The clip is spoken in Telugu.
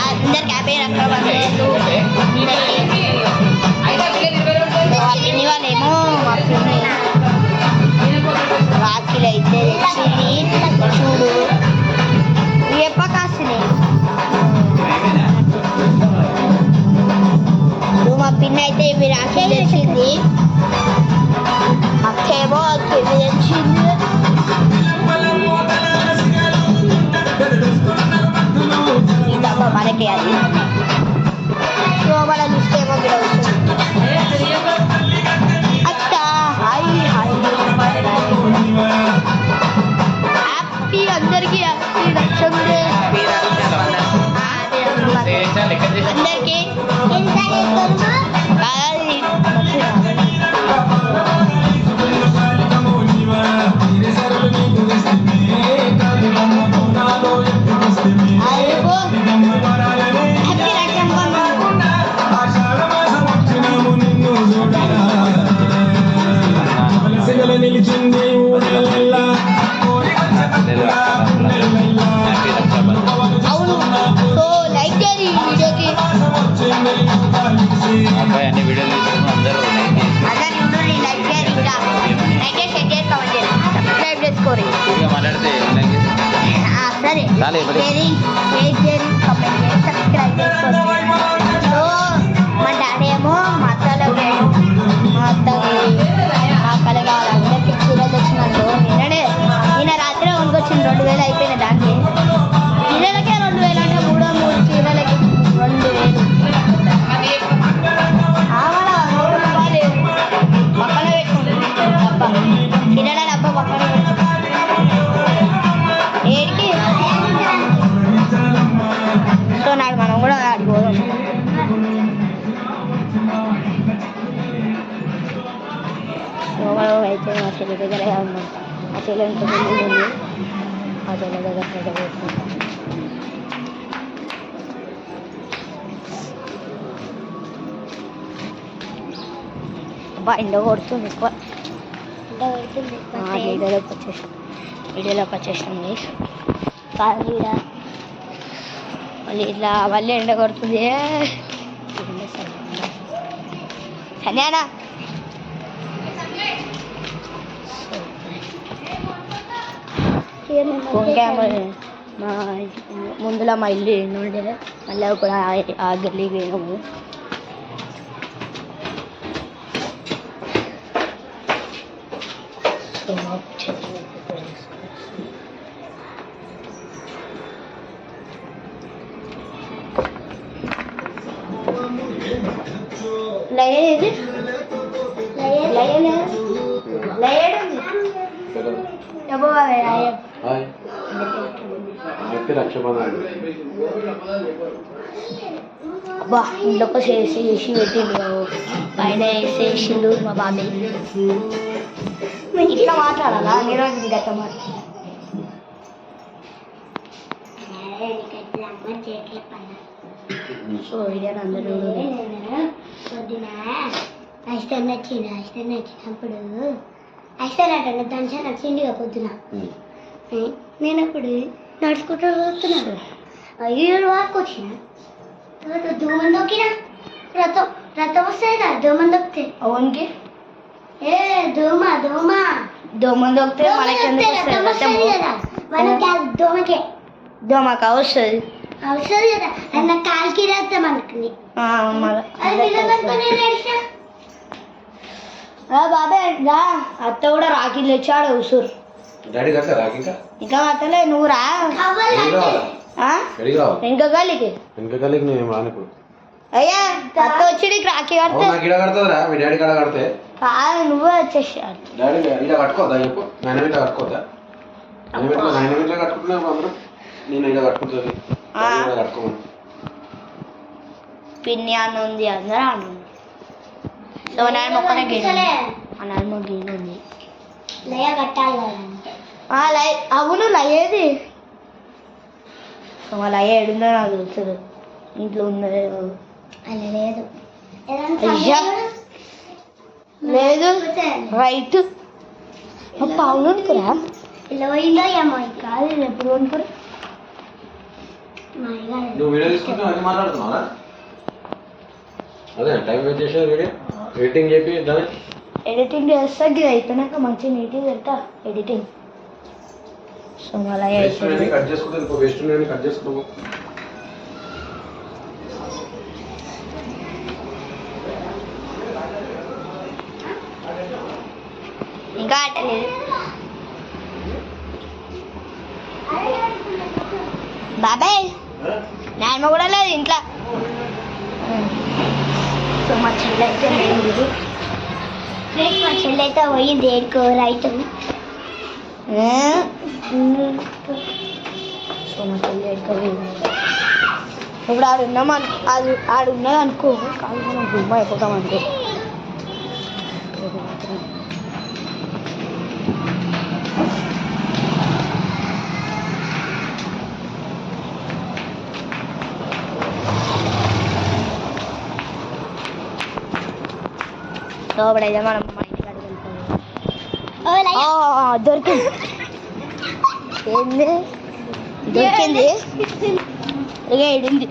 అందరికి హ్యాపీ రక్షాబంధనాలు. మా పిన్ని వాళ్ళేమో మా పిన్ని రాఖీలు అయితే తెచ్చింది. చూడు ఎప్పకాసినాయి. మా పిన్ని అయితే ఇవి రాఖీలు తెచ్చింది. అక్కేమో అక్కేమి తెచ్చింది. ఈ డబ్బా మనకి అది మన లిస్ట్ ఏమో కూడా వస్తుంది. అచ్చా హాయ్ హాయ్ హ్యాపీ అందరికీ హ్యాపీ రక్షాబంధన్ అందరికీ. అవును సో లైక్ చేయండి వీడియోకి. అన్ని వీడియోలు అందరూ లైక్ చేయండి. ఇంకా లైక్ చేసి షేర్ చేసి కామెంట్ చేయండి. సబ్స్క్రైబ్ చేసుకోండి. మాట్లాడితే సరే షేరింగ్ షేర్ చేయండి కామెంట్ చేయండి సబ్స్క్రైబ్ చేసుకోండి. సో మా డాడీ ఏమో మా అత్తలకి మా అక్కలు కావాలి. అందరికి చీరలు తెచ్చినట్టు నిన్న రాత్రి వండుకొచ్చింది. 2000 అయిపోయినాయి. దానికి చీరలకే 2000 అంటే 3 చీరలకి 2000. పక్కన పెట్టుకుంటుంది డబ్బా. చీరల డబ్బా పక్కన పెట్టుకుంటుంది. ఏడికి సో నాడు మనం కూడా ఆడిపోదాం. అయితే మా చెల్లి దగ్గర ఉన్నాం. ఆ చెల్లి ఎంత ఉంది. ఆ చెల్లి దగ్గర పెట్టుకుంటాం. అబ్బా ఎండ కొడుతుంది ఎక్కువ. వీడియోలోకి వచ్చేసింది. కానీ మళ్ళీ ఇట్లా మళ్ళీ ఎండ కొడుతుంది. సన్యానా మా ముందులో మా ఇల్లు ఉండే మళ్ళీ కూడా ఆ గల్లీకి పోయినాము. లయేది అబ్బా ఇంట్లోకి చేసి పెట్టిండు. పైన వేసేసిండు మా బాబాయ్. ఇట్లా మాట్లాడాలా నేను గట్ట మాట. సో వీడియో అందరూ పొద్దున ఐస్టన్ వచ్చినప్పుడు ఐస్టన్ అంటే దంచా నచ్చిందిగా పొద్దున. నేను అప్పుడు నడుచుకుంటూ వస్తున్నాడు. 7 వరకు వచ్చిన తర్వాత దోమని దొక్కిన. రథం వస్తాయి కదా దోమని దొక్కితే. అవునికి ఏ దోమని దొక్కితే మనకి దోమక వస్తుంది కదా. అన్న కాలికి రాస్తే మనకి బాబాయ్ రా. అత్త కూడా రాఖీలు తెచ్చాడు ఉసూరు. ఇంకా అత్తలే నువ్వు రా. ఇంకా గల్లీకి అయ్యా అత్త వచ్చి నీకు రాఖీ కడితే నువ్వే వచ్చేసి పిన్ని అని ఉంది. అందరూ అని ఉంది. సో నాయన మొక్కనే నాయన గీన్ ఉంది. లయ కట్టాలి అవును లయేది. సో లయ ఏడుందో నాకు తెలుసు. ఇంట్లో ఉన్నదే లేదు లేదు రైట్. పావులు అనుకురా ఇలా పోయిందో ఏమో కాదు. ఎప్పుడు అనుకురా నువ్వు వీడియో తీసుకుంటూ అన్ని మాట్లాడుతున్నావా? అదే టైం వేస్ట్ చేసిన వీడియో ఎడిటింగ్ చెప్పి దాన్ని ఎడిటింగ్ చేస్తా ఇది అయిపోయినాక మంచి నీట్గా వెళ్తా ఎడిటింగ్. సో అలా అయిపోయింది. కట్ చేసుకుంటే ఇంకో వేస్ట్ ఉన్నాయని కట్ చేసుకుంటావు. ఇంకా ఆటలేదు బాబాయ్, నాయన కూడా లేదు ఇంట్లో. సో మా చెల్లి అయితే లేదు, మా చెల్లి అయితే పోయింది ఏడుకో రైట్. సో మా చెల్లి ఏడుకోపోయింది. ఇప్పుడు ఆడున్నామని ఆడున్నది అనుకో, కాదు మనం గుమ్మ అయిపోతాం అనుకో. లోపడైతే మనం మా ఇంటికి అడుగుతాం. దొరికింది, ఏంది దొరికింది, ఇక ఏడింది.